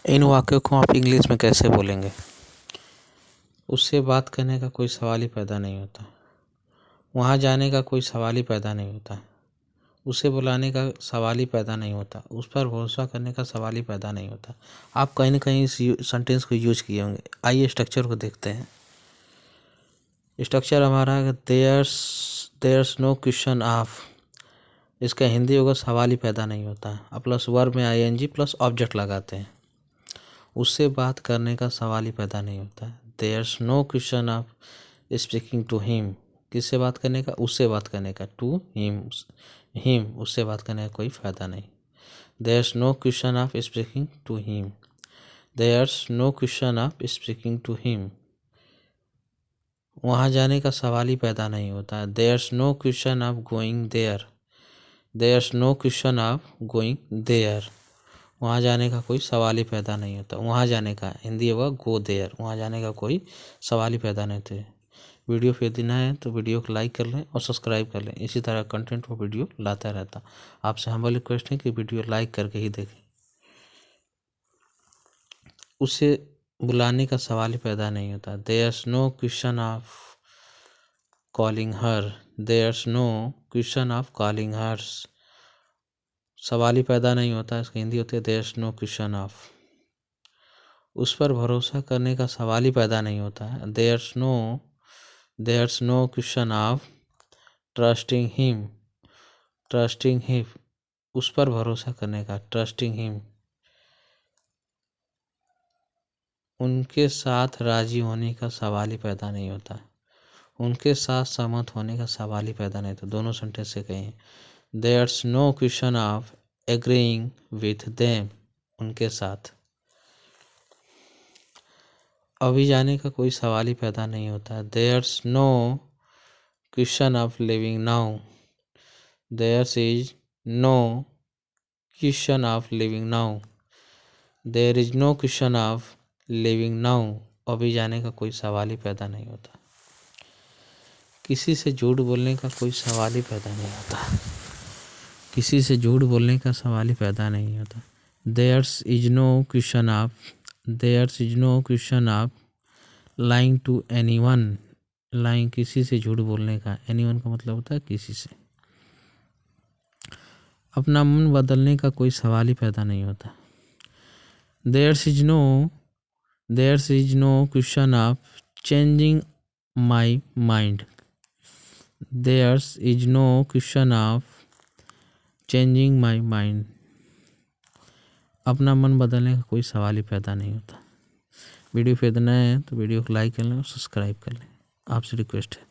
इन वाक्यों को आप इंग्लिश में कैसे बोलेंगे? उससे बात करने का कोई सवाल ही पैदा नहीं होता। वहाँ जाने का कोई सवाल ही पैदा नहीं होता। उसे बुलाने का सवाल ही पैदा नहीं होता। उस पर भरोसा करने का सवाल ही पैदा नहीं होता। आप कहीं ना कहीं इस सेंटेंस को यूज किए होंगे। आइए स्ट्रक्चर को देखते हैं। स्ट्रक्चर हमारा है देयर्स नो क्वेश्चन ऑफ। इसका हिंदी होगा सवाल ही पैदा नहीं होता। अब प्लस वर्ब में आईएनजी प्लस ऑब्जेक्ट लगाते हैं। उससे बात करने का सवाल ही पैदा नहीं होता। There's no question of speaking to him. किससे बात करने का? उससे बात करने का। टू हिम उससे बात करने का कोई फ़ायदा नहीं। There's no question of speaking to him. There's no question of speaking to him. वहाँ जाने का सवाल ही पैदा नहीं होता। There's no question of going there. There's no question of going there. वहाँ जाने का कोई सवाल ही पैदा नहीं होता। वहाँ जाने का हिंदी होगा गो देयर। वहाँ जाने का कोई सवाल ही पैदा नहीं होते। वीडियो फिर देना है तो वीडियो को लाइक कर लें और सब्सक्राइब कर लें। इसी तरह कंटेंट वो वीडियो लाता रहता। आपसे हम्बल रिक्वेस्ट है कि वीडियो लाइक करके ही देखें। उसे बुलाने का सवाल ही पैदा नहीं होता। There's no question of calling her. There's no question of calling hers. सवाल ही पैदा नहीं होता। इसकी हिंदी होती है देयर्स नो क्वेश्चन ऑफ। उस पर भरोसा करने का सवाल ही पैदा नहीं होता है। There's no question of trusting him. Trusting him उस पर भरोसा करने का। ट्रस्टिंग हिम उनके साथ राजी होने का सवाल ही पैदा नहीं होता। उनके साथ सहमत होने का सवाल ही पैदा नहीं होता। दोनों सेंटेंस से कहें। There's no question of agreeing with them. उनके साथ अभी जाने का कोई सवाल ही पैदा नहीं होता। There's no question of living now. There's is no question of living now. There is no question of living now. अभी जाने का कोई सवाल ही पैदा नहीं होता। किसी से झूठ बोलने का कोई सवाल ही पैदा नहीं होता। किसी से झूठ बोलने का सवाल ही पैदा नहीं होता। There's is no question of lying to anyone. Lying किसी से झूठ बोलने का। एनीवन का मतलब होता है किसी से। अपना मन बदलने का कोई सवाल ही पैदा नहीं होता। There's is no question of changing my mind. There's is no question of changing my mind. अपना मन बदलने का कोई सवाल ही पैदा नहीं होता। वीडियो फिर देना है तो वीडियो को लाइक कर लें और सब्सक्राइब कर लें। आपसे रिक्वेस्ट है।